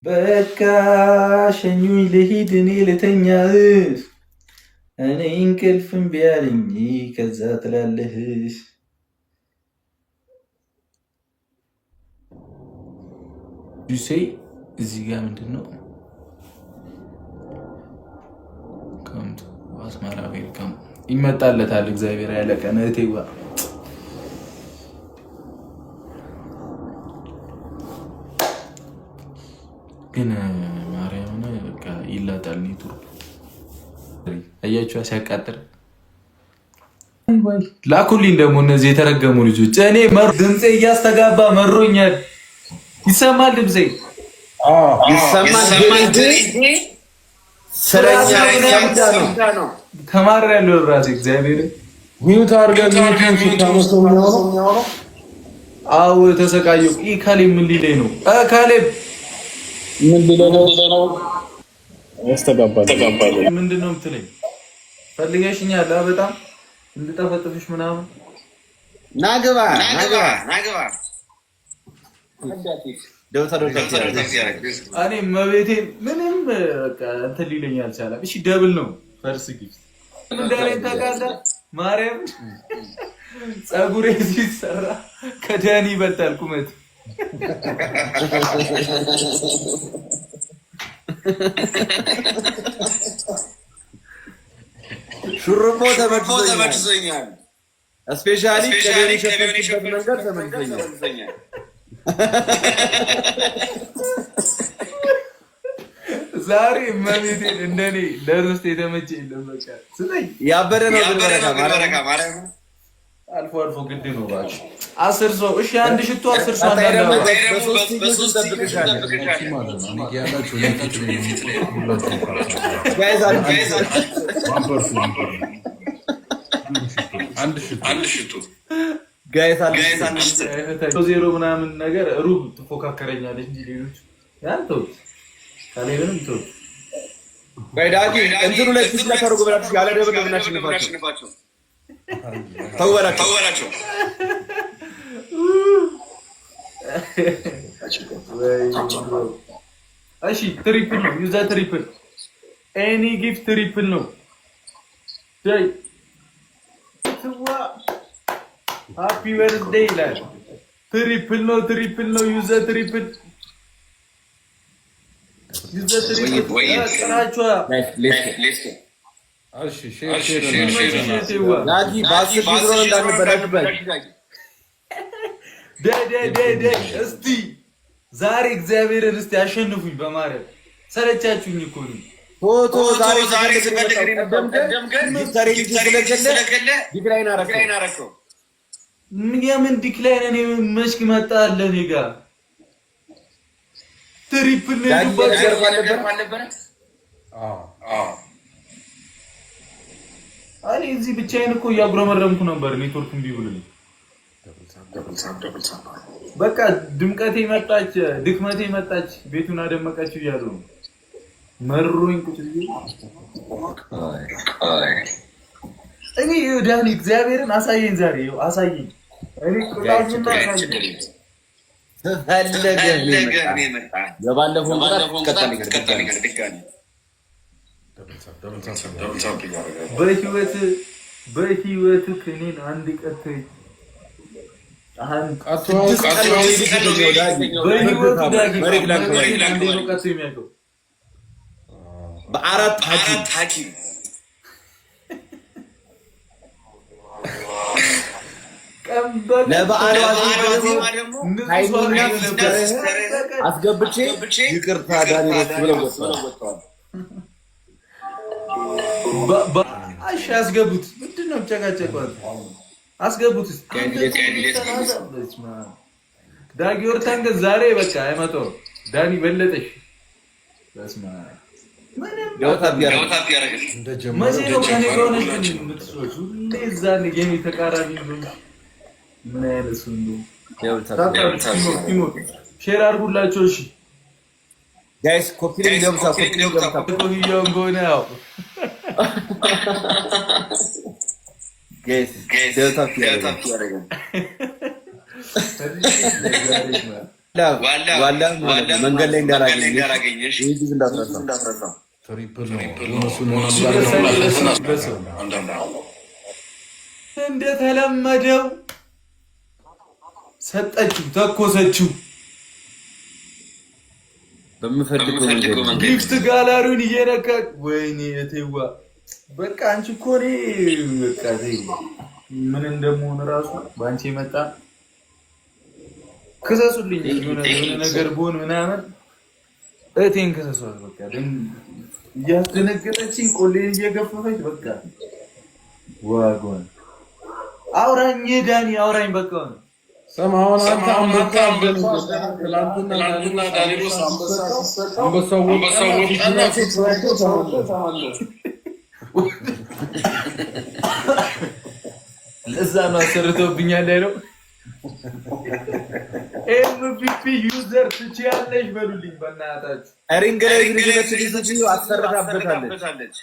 በቃ ሸኙኝ ልሂድ እኔ ልተኛ እኔ እንቅልፍ እምቢ አለኝ ከዛ ትላለህ ጁሴ እዚህ ጋር ምንድን ነው አስመራ ዌልካም ይመጣለታል እግዚአብሔር ያለቀን እህቴዋ ግን ማርያምን በቃ ይላጣል ኔትወርክ አያችሁ ሲያቃጥል ላኩልኝ ደግሞ እነዚህ የተረገሙ ልጆች እኔ ድምፄ እያስተጋባ መሮኛል ይሰማል ድምፄ ይሰማል ሰረኛ ነው ተማሪያለሁ ራሴ እግዚአብሔር ሚውት አድርገህ ነው አው ተሰቃየሁ ካሌብ ምን ሊለኝ ነው ካሌብ ምንድነው ያስተጋባል ምንድነው የምትለኝ ፈልገሽኛል በጣም እንድጠፈጥፍሽ ምናምን ናግባ እኔ መቤቴ ምንም በቃ እንትን ሊለኝ አልቻለም እሺ ደብል ነው ፈርስ ጊፍት እንዳለኝ ታውቃለህ ማርያም ፀጉሬ ሲሰራ ከዳኒ ይበልጣል ቁመት ሹሩቦ ተመችቶኛል ስፔሻሊ ከደኒ ሸፈንበት መንገድ ተመችቶኛል ዛሬ መቤቴን እንደኔ ለርስት የተመቸ የለም በቃ ስለኝ ያበረ ነው በረካ ማርያም አልፎ ግድ ነው ባክ 10 ሰው እሺ አንድ ሽቶ 10 ሰው አንዳንድ በሶስት ተጠብቀሻለሁ አንድ ሽቶ ጋይስ አንድ ዜሮ ምናምን ነገር ሩብ ትፎካከረኛለች እንጂ ሌሎች ያንተው ካሌብንም ተው ባይዳጊ እንትኑ ላይ ስለተረጉ ብላችሁ ያለ ደብል እናሽንፋቸው ተወራቸው እሺ ትሪፕል ነው ዩዛ ትሪፕል ኤኒ ጊፍት ትሪፕል ነው ዳይ ትዋ ሃፒ በርዝዴይ ይላል ትሪፕል ነው ዩዛ ትሪፕል እስቲ ዛሬ እግዚአብሔርን እስቲ አሸንፉኝ በማርያም ሰለቻችሁኝ እኮ ነው ፎቶ ዛሬ ዲክላይን አረከው የምን ዲክላይን እኔ መሽክ መጣለ እኔ ጋር ትሪፕል ነው ነበር አይ እዚህ ብቻዬን እኮ ያጉረመረምኩ ነበር ኔትወርክ እምቢ ብሎኝ በቃ ድምቀቴ መጣች ድክመቴ መጣች ቤቱን አደመቀችው እያሉ ነው መሮኝ ቁጭ ብዬ እኔ ዳኒ እግዚአብሔርን አሳየኝ ዛሬ አሳየኝ እኔ ቁጣኝና አሳየኝ ተፈለገ መጣ የባለፈው ቀጣይ ድጋሚ በህይወት ከኔን አንድ ቀጥ በአራት ሐኪም ለበዓል አስገብቼ ይቅርታ ዳኒ ብለው ወጥተዋል እሺ አስገቡት ምንድነው ጨቃጨቋል አስገቡት ዳጊ ወርታንገ ዛሬ በቃ አይመጣው ዳኒ በለጠሽ በስማ ምንም ያውታብ ያረጋል እንደጀመረው ከኔ ሆነሽ ምትሶች ሁሌ ዛኔ ጌም ተቃራኒ ነው ምን አይነሱ ነው ያውታብ ሼር አድርጉላችሁ እሺ ጋይስ ኮፒ ሊንክ ገብታ ነው guys, delta ያረጋል ዋላ መንገድ ላይ እንዳላገኘሽ ይህ እንዳትረሳ። ትሪፕል ነው እንደተለመደው ሰጠችው፣ ተኮሰችው። በምፈልገው መንገድ ጊፍት ጋላሪውን እየነካት ወይኔ እቴዋ በቃ አንቺ እኮ እኔ በቃ ምን እንደምሆን እራሱ በአንቺ የመጣ ክሰሱልኝ። የሆነ ነገር ብሆን ምናምን እቴን ክሰሷት። በቃ እያስደነገጠችኝ ቆሌን እየገፈፈች በቃ ዋጎን አውራኝ ዳኒ አውራኝ በቃ ሰማውን አንተ አንበሳ ትላንትና ዳኒሮስ አንበሳው ለዛ ነው አሰርቶብኛል አይደል? ኤምቪፒ ዩዘር ትችያለሽ በሉልኝ በእናታችሁ። ሪንገር ልጅ አሰርታበታለች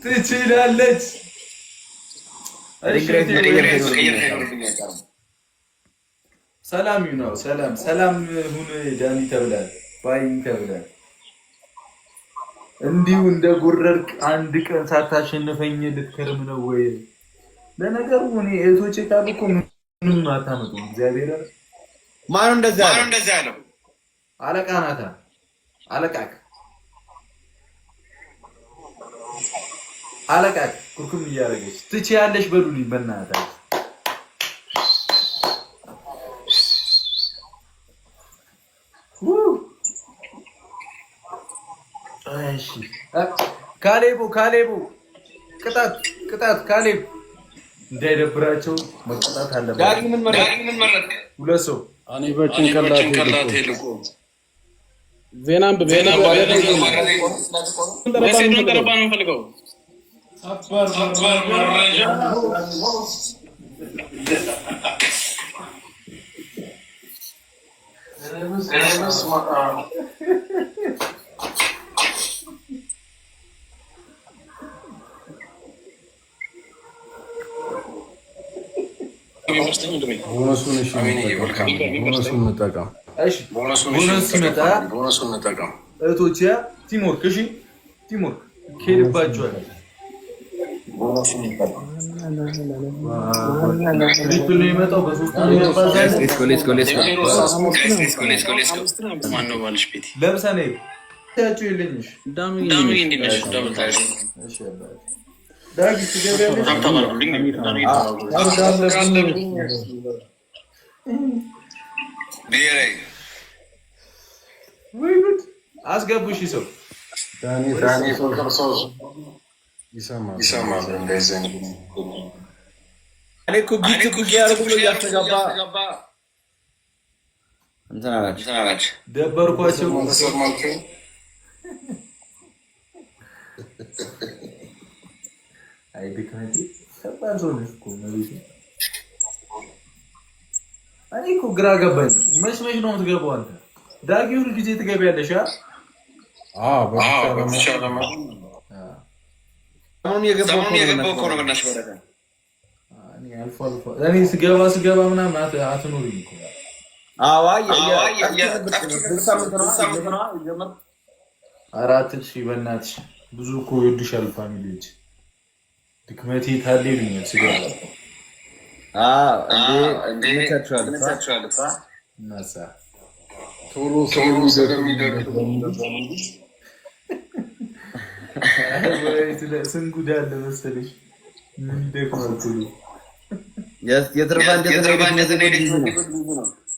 ትችላለች። ሰላም ይሁን። ሰላም ሁን ዳኒ ተብላል፣ ባይ ተብላል። እንዲሁ እንደ ጉረርክ አንድ ቀን ሳታሸንፈኝ ልትከርም ነው ወይ? ለነገሩ እኔ እህቶቼ ካሉ እኮ ምንም አታመጡም። እግዚአብሔር ማን እንደዛ ያለው? አለቃ ናታ። አለቃ ኩርኩም እያደረገች ትችያለሽ በሉልኝ በእናታችሁ። እሺ ካሌቡ ቅጣት ካሌብ እንዳይደብራቸው መቅጣት አለበት። ዳጊ ምን መረጥክ? ሁለት ሰው እኔ በጭንቅላቴ ልቆ ዜናም ቦነሱን እንጠቀም እህቶቼ። ቲምወርክ እሺ፣ ቲምወርክ ከሄድባችኋል። ትሪፕል ነው የመጣው በሶስት ነው ያባዛል። ለምሳሌ ታችሁ የለኝሽ ዳሚ እንዲነሽ ዳብታሽ እሺ አባይ ዳጊ ትገበያለሽ አስገቡሽ ሰው ዳኒ ፎከርሶስ ይሰማል እንደዚህ እኔ እኮ ቢት እኮ ያርጉ ብሎ ያስተጋባ እንትና ናቸው ደበርኳቸው። አይ ቢከንቲ ከባድ ሰው ነሽ እኮ ማለት ነው። እኔ እኮ ግራ ገባኝ። መች ነው የምትገባው አንተ? ዳጊ ሁሉ ጊዜ ትገቢያለሽ? በተቻለ አሁን የገባው እኮ ነው በእናትሽ በረከ። እኔ አልፎ እኔ ስገባ ምናምን አትኖሪም እኮ። አራት ሺህ በእናትሽ ብዙ እኮ ይወዱሻል ፋሚሊዎች። ድክመቴ ታለ ይሉኛል ስገባ። እንዴ ነታችኋል እናሳ ቶሎ ስለሚደርግ ስንጉዳ አለ መሰለሽ። ምን ይደክማል ቶሎ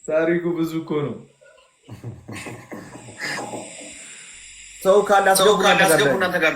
ታሪኩ ብዙ እኮ ነው። ሰው ካላስገቡ እናንተ ጋር